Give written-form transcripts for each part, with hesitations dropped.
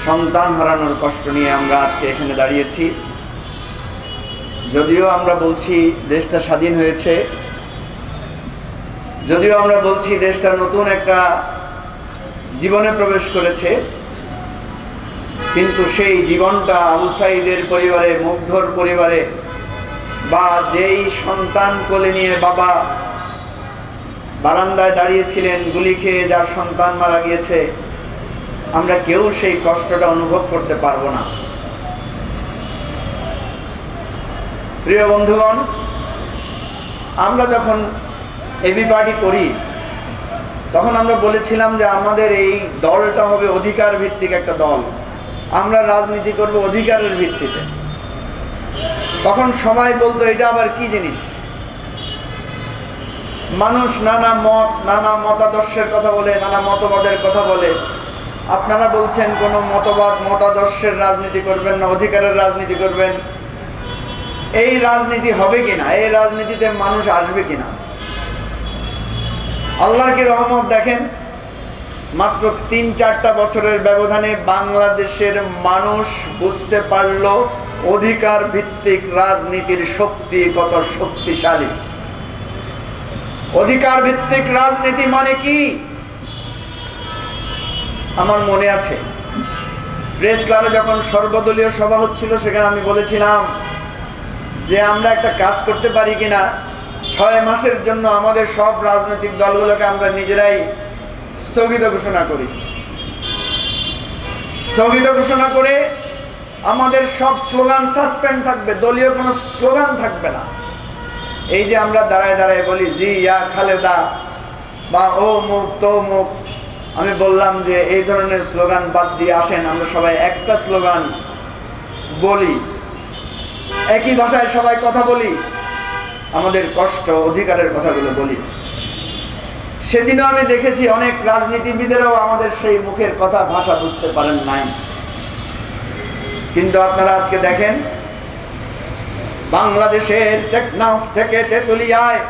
সন্তান হারানোর কষ্ট নিয়ে আমরা আজকে এখানে দাঁড়িয়েছি। যদিও আমরা বলছি দেশটা স্বাধীন হয়েছে, যদিও আমরা বলছি দেশটা নতুন একটা জীবনে প্রবেশ করেছে, কিন্তু সেই জীবনটা আবু সাঈদের পরিবারে, মুগ্ধর পরিবারে, বা যেই সন্তান কোলে নিয়ে বাবা বারান্দায় দাঁড়িয়েছিলেন গুলি খেয়ে যার সন্তান মারা গিয়েছে, আমরা কেউ সেই কষ্টটা অনুভব করতে পারবো না। প্রিয় বন্ধুগণ, আমরা যখন এবি পার্টি করি তখন আমরা বলেছিলাম যে আমাদের এই দলটা হবে অধিকার ভিত্তিক একটা দল, আমরা রাজনীতি করব অধিকারের ভিত্তিতে। তখন সবাই বলতো এটা আবার কি জিনিস। মানুষ নানা মত, নানা মতাদর্শের কথা বলে, নানা মতবাদের কথা বলে। আপনারা বলছেন কোনো মতবাদ, মতাদর্শের রাজনীতি করবেন না, অধিকারের রাজনীতি করবেন। এই রাজনীতি হবে কিনা, এই রাজনীতিতে মানুষ আসবে কিনা? আল্লাহর কি রহমত, দেখেন মাত্র ৩-৪টা বছরের ব্যবধানে বাংলাদেশের মানুষ বুঝতে পারল অধিকার ভিত্তিক রাজনীতির শক্তি কত শক্তিশালী। অধিকার ভিত্তিক রাজনীতি মানে কি? আমার মনে আছে প্রেস ক্লাবে যখন সর্বদলীয় সভা হচ্ছিল, সেখানে আমি বলেছিলাম যে আমরা একটা কাজ করতে পারি কিনা, 6 মাসের জন্য আমাদের সব রাজনৈতিক দলগুলোকে আমরা নিজেরাই স্থগিত ঘোষণা করি। স্থগিত ঘোষণা করে আমাদের সব স্লোগান সাসপেন্ড থাকবে, দলীয় কোনো স্লোগান থাকবে না। এই যে আমরা দাঁড়ায় দাঁড়ায় বলি জি ইয়া খালেদা বা ও মুখ তো মুখ, আমি বললাম যে এই ধরনের স্লোগান বাদ দিয়ে আসেন আমরা সবাই একটা স্লোগান বলি, একই ভাষায় সবাই কথা বলি, আমাদের কষ্ট অধিকারের কথাগুলো বলি। সেদিনও আমি দেখেছি অনেক রাজনীতিবিদেরাও আমাদের সেই মুখের কথা ভাষা বুঝতে পারেন নাই। কিন্তু আপনারা আজকে দেখেন বাংলাদেশের টেকনাফ থেকে তেঁতুলিয়ায়,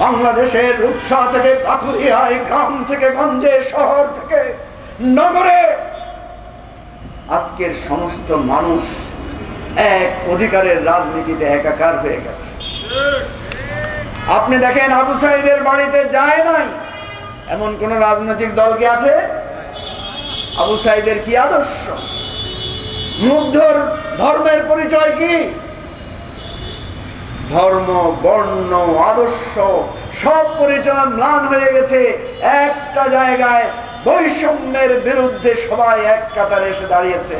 বাংলাদেশের রূপসা থেকে পাথুরিয়ায়, গ্রাম থেকে গঞ্জে, শহর থেকে নগরে আজকের সমস্ত মানুষ এক অধিকারের রাজনীতিতে একাকার হয়ে গেছে। আপনি দেখেন আবু সাঈদের বাড়িতে যায় নাই এমন কোন রাজনৈতিক দল কি আছে? আবু সাঈদের কি আদর্শ, মুগ্ধর ধর্মের পরিচয় কি? ধর্ম, বর্ণ, আদর্শ সব পরিচয় ম্লান হয়ে গেছে। একটা জায়গায় বৈষম্যের বিরুদ্ধে সবাই এক কাতারে এসে দাঁড়িয়েছে।